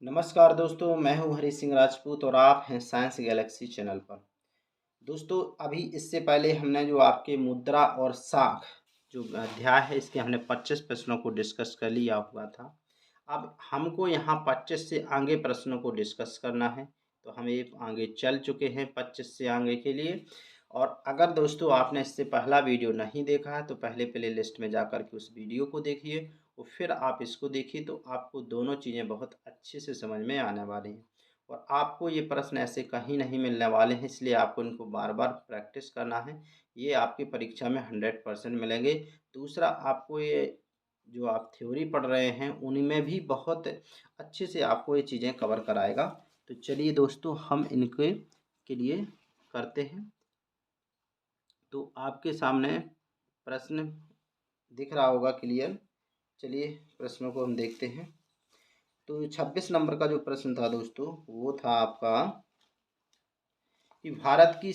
नमस्कार दोस्तों, मैं हूं हरी सिंह राजपूत और आप हैं साइंस गैलेक्सी चैनल पर। दोस्तों, अभी इससे पहले हमने जो आपके मुद्रा और साख जो अध्याय है इसके हमने 25 प्रश्नों को डिस्कस कर लिया हुआ था। अब हमको यहाँ 25 से आगे प्रश्नों को डिस्कस करना है, तो हम एक आगे चल चुके हैं 25 से आगे के लिए। और अगर दोस्तों आपने इससे पहला वीडियो नहीं देखा है तो पहले प्ले लिस्ट में जा कर के उस वीडियो को देखिए और फिर आप इसको देखिए, तो आपको दोनों चीज़ें बहुत अच्छे से समझ में आने वाली हैं। और आपको ये प्रश्न ऐसे कहीं नहीं मिलने वाले हैं, इसलिए आपको इनको बार बार प्रैक्टिस करना है। ये आपकी परीक्षा में 100% मिलेंगे। दूसरा, आपको ये जो आप थ्योरी पढ़ रहे हैं उनमें भी बहुत अच्छे से आपको ये चीज़ें कवर कराएगा। तो चलिए दोस्तों, हम इनके के लिए करते हैं। तो आपके सामने प्रश्न दिख रहा होगा क्लियर। चलिए प्रश्नों को हम देखते हैं। तो 26 नंबर का जो प्रश्न था दोस्तों, वो था आपका कि भारत की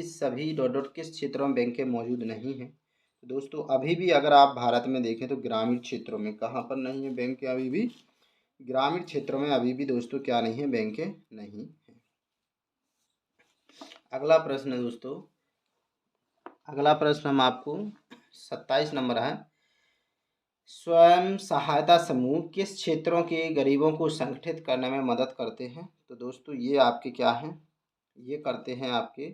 सभी डॉट डॉट किस क्षेत्रों में बैंकें मौजूद नहीं हैं। तो दोस्तों, अभी भी अगर आप भारत में देखें तो ग्रामीण क्षेत्रों में कहाँ पर नहीं है बैंकें, अभी भी ग्रामीण क्षेत्रों में अभी भी दोस्तों क्या नहीं है, बैंकें नहीं है। अगला प्रश्न है दोस्तों, अगला प्रश्न हम आपको 27 नंबर है। स्वयं सहायता समूह किस क्षेत्रों के गरीबों को संगठित करने में मदद करते हैं। तो दोस्तों, ये आपके क्या हैं, ये करते हैं आपके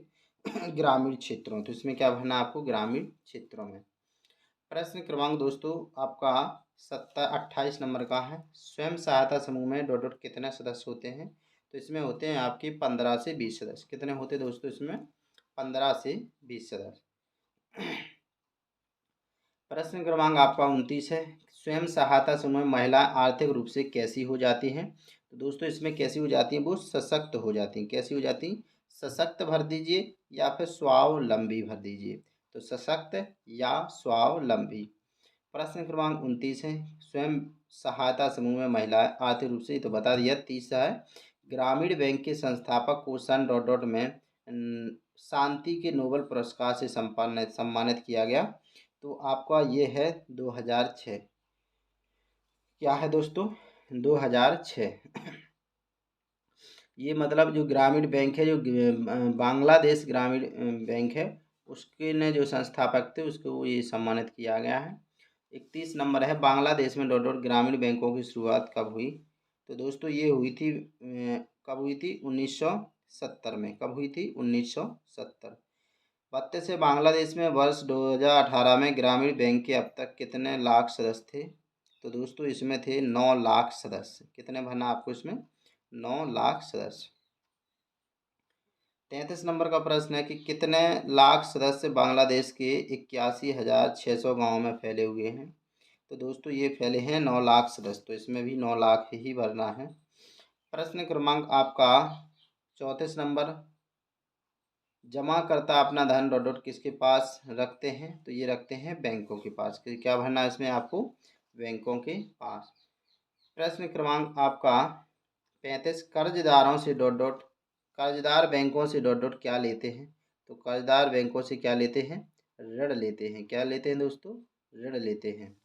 ग्रामीण क्षेत्रों। तो इसमें क्या भरना है आपको, ग्रामीण क्षेत्रों में। प्रश्न क्रमांक दोस्तों आपका 28 नंबर का है। स्वयं सहायता समूह में डॉट डॉट कितने सदस्य होते हैं। तो इसमें होते हैं आपके 15 से 20 सदस्य। कितने होते हैं दोस्तों इसमें, 15 से 20 सदस्य। प्रश्न क्रमांक आपका 29 है। स्वयं सहायता समूह में महिलाएं आर्थिक रूप से कैसी हो जाती हैं। तो दोस्तों, इसमें कैसी हो जाती हैं, वो सशक्त हो जाती हैं। कैसी हो जाती हैं, सशक्त भर दीजिए या फिर स्वावलंबी भर दीजिए। तो सशक्त या स्वावलंबी। प्रश्न क्रमांक 29 है। स्वयं सहायता समूह में महिलाएं आर्थिक रूप से, तो बता दिया। तीसरा है, ग्रामीण बैंक के संस्थापक को सन डॉट डॉट में शांति के नोबेल पुरस्कार से सम्मानित किया गया। तो आपका ये है 2006। क्या है दोस्तों, 2006। ये मतलब जो ग्रामीण बैंक है, जो बांग्लादेश ग्रामीण बैंक है, उसके ने जो संस्थापक थे उसको ये सम्मानित किया गया है। 31 नंबर है। बांग्लादेश में डॉट डॉट ग्रामीण बैंकों की शुरुआत कब हुई। तो दोस्तों, ये हुई थी कब हुई थी, 1970 में। कब हुई थी, 1970। 32 से, बांग्लादेश में वर्ष 2018 में ग्रामीण बैंक के अब तक कितने लाख सदस्य थे। तो दोस्तों, इसमें थे 9 लाख सदस्य। कितने भरना आपको इसमें, 9 लाख सदस्य। 33 नंबर का प्रश्न है कि कितने लाख सदस्य बांग्लादेश के 81,600 गाँव में फैले हुए हैं। तो दोस्तों, ये फैले हैं 9 लाख सदस्य। तो इसमें भी 9 लाख ही भरना है। प्रश्न क्रमांक आपका 34 नंबर, जमाकर्ता अपना धन डॉट डॉट किसके पास रखते हैं। तो ये रखते हैं बैंकों के पास। क्या भरना है इसमें आपको, बैंकों के पास। प्रश्न क्रमांक आपका 35, कर्जदारों से डॉट डॉट कर्जदार बैंकों से डॉट डॉट क्या लेते हैं। तो कर्जदार बैंकों से क्या लेते हैं, ऋण लेते हैं। क्या लेते हैं दोस्तों, ऋण लेते हैं।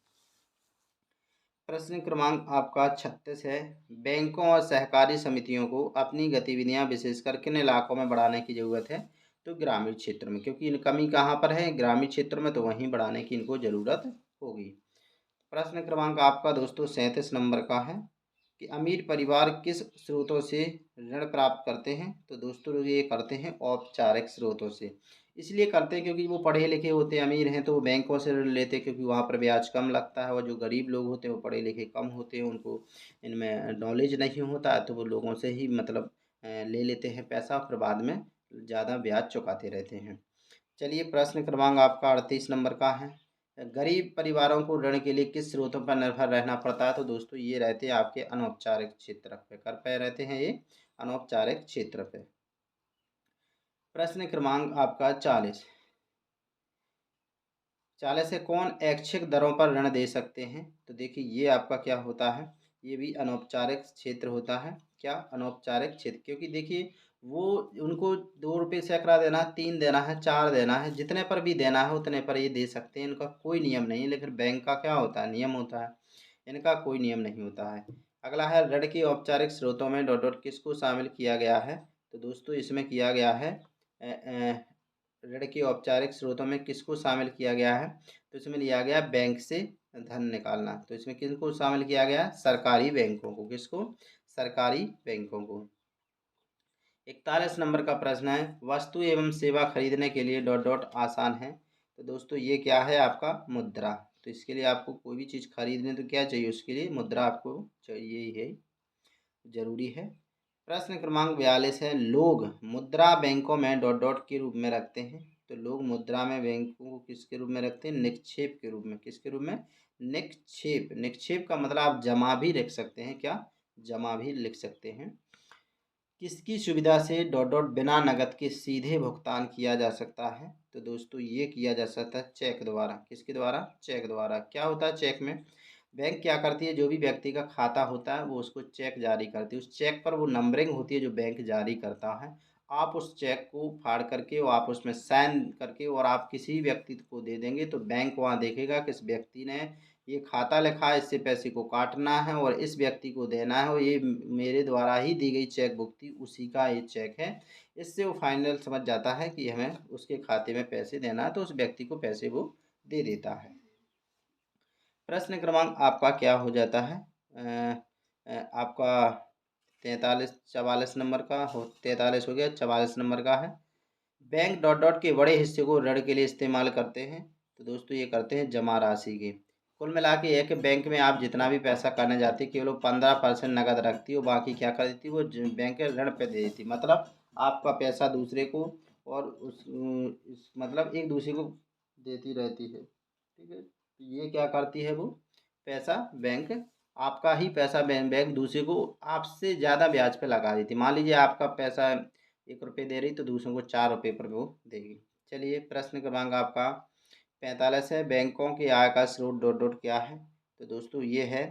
प्रश्न क्रमांक आपका 36 है। बैंकों और सहकारी समितियों को अपनी गतिविधियां विशेषकर किन इलाकों में बढ़ाने की जरूरत है। तो ग्रामीण क्षेत्र में, क्योंकि इन कमी कहाँ पर है, ग्रामीण क्षेत्र में, तो वहीं बढ़ाने की इनको ज़रूरत होगी। प्रश्न क्रमांक आपका दोस्तों 37 नंबर का है कि अमीर परिवार किस स्रोतों से ऋण प्राप्त करते हैं। तो दोस्तों, ये करते हैं औपचारिक स्रोतों से। इसलिए करते हैं क्योंकि वो पढ़े लिखे होते हैं, अमीर हैं, तो वो बैंकों से ऋण लेते हैं क्योंकि वहाँ पर ब्याज कम लगता है। और जो गरीब लोग होते हैं वो पढ़े लिखे कम होते हैं, उनको इनमें नॉलेज नहीं होता है, तो वो लोगों से ही मतलब ले लेते हैं पैसा, फिर बाद में ज़्यादा ब्याज चुकाते रहते हैं। चलिए प्रश्न क्रमांक आपका 38 नंबर का है। गरीब परिवारों को ऋण के लिए किस स्रोतों पर निर्भर रहना पड़ता है। तो दोस्तों, ये रहते हैं आपके अनौपचारिक क्षेत्र पे। कर पे रहते हैं ये अनौपचारिक क्षेत्र पे। प्रश्न क्रमांक आपका 40 40 है, कौन ऐच्छिक दरों पर ऋण दे सकते हैं। तो देखिए, ये आपका क्या होता है, ये भी अनौपचारिक क्षेत्र होता है। क्या, अनौपचारिक क्षेत्र। क्योंकि देखिए, वो उनको 2 रुपये सैकड़ा देना है, 3 देना है, 4 देना है, जितने पर भी देना है उतने पर ये दे सकते हैं। इनका कोई नियम नहीं है। लेकिन बैंक का क्या होता है, नियम होता है। इनका कोई नियम नहीं होता है। अगला है ऋण के औपचारिक स्रोतों में डॉट डॉट किसको शामिल किया गया है? तो दोस्तों इसमें किया गया है ऋण के औपचारिक स्रोतों में किसको शामिल किया गया है? तो इसमें लिया गया बैंक से धन निकालना। तो इसमें किसको शामिल किया गया? सरकारी बैंकों को। किसको? सरकारी बैंकों को। 41 नंबर का प्रश्न है वस्तु एवं सेवा खरीदने के लिए डॉट डॉट आसान है। तो दोस्तों ये क्या है आपका? मुद्रा। तो इसके लिए आपको कोई भी चीज़ खरीदने तो क्या चाहिए? उसके लिए मुद्रा आपको चाहिए ही है, जरूरी है। प्रश्न क्रमांक 42 है लोग मुद्रा बैंकों में डॉट डॉट के रूप में रखते हैं। तो लोग मुद्रा में बैंकों को किसके रूप में रखते हैं? निक्षेप के रूप में। किसके रूप में? निक्षेप। निक्षेप का मतलब आप जमा भी लिख सकते हैं। क्या? जमा भी लिख सकते हैं। किसकी सुविधा से डॉट डॉट बिना नकद के सीधे भुगतान किया जा सकता है? तो दोस्तों ये किया जा सकता है चेक द्वारा। किसके द्वारा? चेक द्वारा। क्या होता है चेक में? बैंक क्या करती है, जो भी व्यक्ति का खाता होता है वो उसको चेक जारी करती है। उस चेक पर वो नंबरिंग होती है जो बैंक जारी करता है। आप उस चेक को फाड़ करके और आप उसमें साइन करके और आप किसी व्यक्ति को दे देंगे तो बैंक वहाँ देखेगा कि इस व्यक्ति ने ये खाता लिखा है, इससे पैसे को काटना है और इस व्यक्ति को देना है और ये मेरे द्वारा ही दी गई चेक बुक थी, उसी का ये चेक है। इससे वो फाइनल समझ जाता है कि हमें उसके खाते में पैसे देना है, तो उस व्यक्ति को पैसे वो दे देता है। प्रश्न क्रमांक आपका क्या हो जाता है? आपका 44 नंबर का हो, 43 हो गया, 44 नंबर का है बैंक डॉट डॉट के बड़े हिस्से को ऋण के लिए इस्तेमाल करते हैं। तो दोस्तों ये करते हैं जमा राशि के। कुल मिला के एक बैंक में आप जितना भी पैसा करने जाते केवल वो 15% नकद रखती हो, बाकी क्या कर देती वो बैंक ऋण पे दे देती। मतलब आपका पैसा दूसरे को और मतलब एक दूसरे को देती रहती है। ठीक है, तो ये क्या करती है वो पैसा बैंक, आपका ही पैसा बैंक दूसरे को आपसे ज़्यादा ब्याज पे लगा देती। मान लीजिए आपका पैसा 1 रुपये दे रही तो दूसरों को 4 रुपये पर वो देगी। चलिए प्रश्न क्रमांक आपका 45 है बैंकों की आय का स्रोत डॉट डॉट क्या है? तो दोस्तों ये है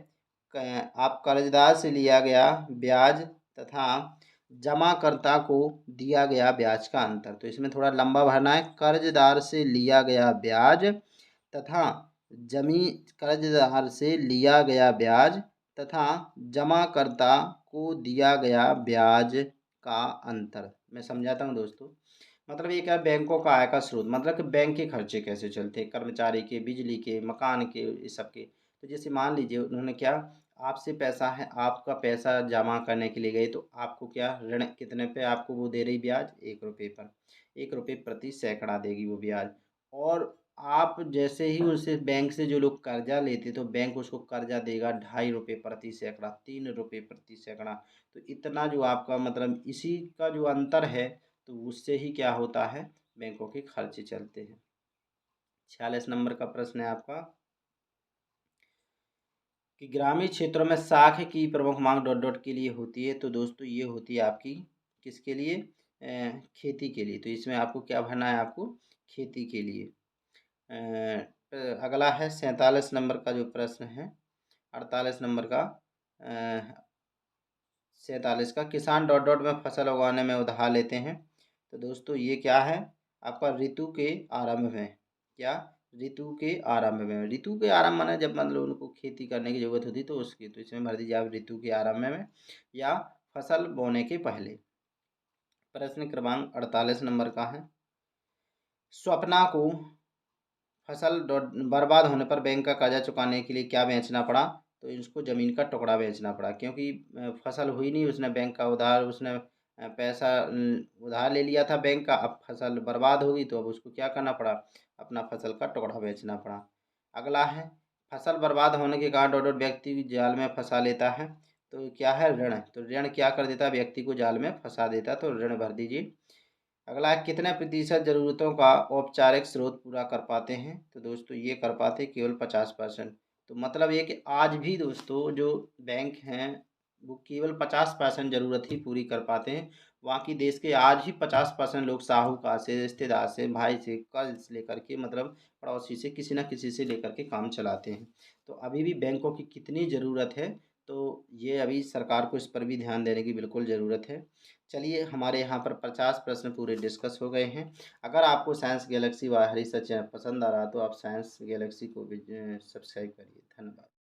आप कर्जदार से लिया गया ब्याज तथा जमाकर्ता को दिया गया ब्याज का अंतर। तो इसमें थोड़ा लंबा भरना है। कर्जदार से लिया गया ब्याज तथा जमी कर्जदार से लिया गया ब्याज तथा जमाकर्ता को दिया गया ब्याज का अंतर। मैं समझाता हूँ दोस्तों। मतलब ये क्या? बैंकों का आय का स्रोत मतलब कि बैंक के खर्चे कैसे चलते हैं, कर्मचारी के, बिजली के, मकान के, इस सब के। तो जैसे मान लीजिए उन्होंने क्या, आपसे पैसा है, आपका पैसा जमा करने के लिए गए तो आपको क्या ऋण कितने पे आपको वो दे रही ब्याज? 1 रुपये पर। 1 रुपये प्रति सैकड़ा देगी वो ब्याज। और आप जैसे ही उसे बैंक से जो लोग कर्जा लेते तो बैंक उसको कर्जा देगा 2.5 रुपये प्रति सैकड़ा, 3 रुपये प्रति सैकड़ा। तो इतना जो आपका मतलब इसी का जो अंतर है तो उससे ही क्या होता है? बैंकों के खर्चे चलते हैं। 46 नंबर का प्रश्न है आपका कि ग्रामीण क्षेत्रों में साख की प्रमुख मांग डॉट डॉट के लिए होती है। तो दोस्तों ये होती है आपकी किसके लिए? खेती के लिए। तो इसमें आपको क्या भरना है? आपको खेती के लिए। अगला है 47 नंबर का जो प्रश्न है, 48 नंबर का 47 का किसान डॉट डॉट में फसल उगाने में उधार लेते हैं। तो दोस्तों ये क्या है? आपका ऋतु के आरंभ में। क्या? ऋतु के आरंभ में। ऋतु के आरंभ माने जब मतलब उनको खेती करने की जरूरत होती तो उसकी, तो इसमें भर दीजिए आप ऋतु के आरंभ में या फसल बोने के पहले। प्रश्न क्रमांक 48 नंबर का है स्वप्ना को फसल बर्बाद होने पर बैंक का कर्जा चुकाने के लिए क्या बेचना पड़ा? तो इसको ज़मीन का टुकड़ा बेचना पड़ा क्योंकि फसल हुई नहीं, उसने बैंक का उधार उसने पैसा उधार ले लिया था बैंक का। अब फसल बर्बाद होगी तो अब उसको क्या करना पड़ा? अपना फसल का टुकड़ा बेचना पड़ा। अगला है फसल बर्बाद होने के कारण डॉट डॉट व्यक्ति जाल में फंसा लेता है। तो क्या है? ऋण। तो ऋण क्या कर देता है? व्यक्ति को जाल में फंसा देता। तो ऋण भर दीजिए। अगला है कितने प्रतिशत ज़रूरतों का औपचारिक स्रोत पूरा कर पाते हैं? तो दोस्तों ये कर पाते केवल 50%। तो मतलब ये कि आज भी दोस्तों जो बैंक हैं वो केवल 50% ज़रूरत ही पूरी कर पाते हैं। बाकी देश के आज ही 50% लोग साहूकार से, रिश्तेदार से, भाई से कर्ज लेकर के मतलब पड़ोसी से किसी न किसी से लेकर के काम चलाते हैं। तो अभी भी बैंकों की कितनी ज़रूरत है, तो ये अभी सरकार को इस पर भी ध्यान देने की बिल्कुल ज़रूरत है। चलिए हमारे यहाँ पर 50 प्रश्न पूरे डिस्कस हो गए हैं। अगर आपको साइंस गैलेक्सी व हरी सच पसंद आ रहा तो आप साइंस गैलेक्सी को भी सब्सक्राइब करिए। धन्यवाद।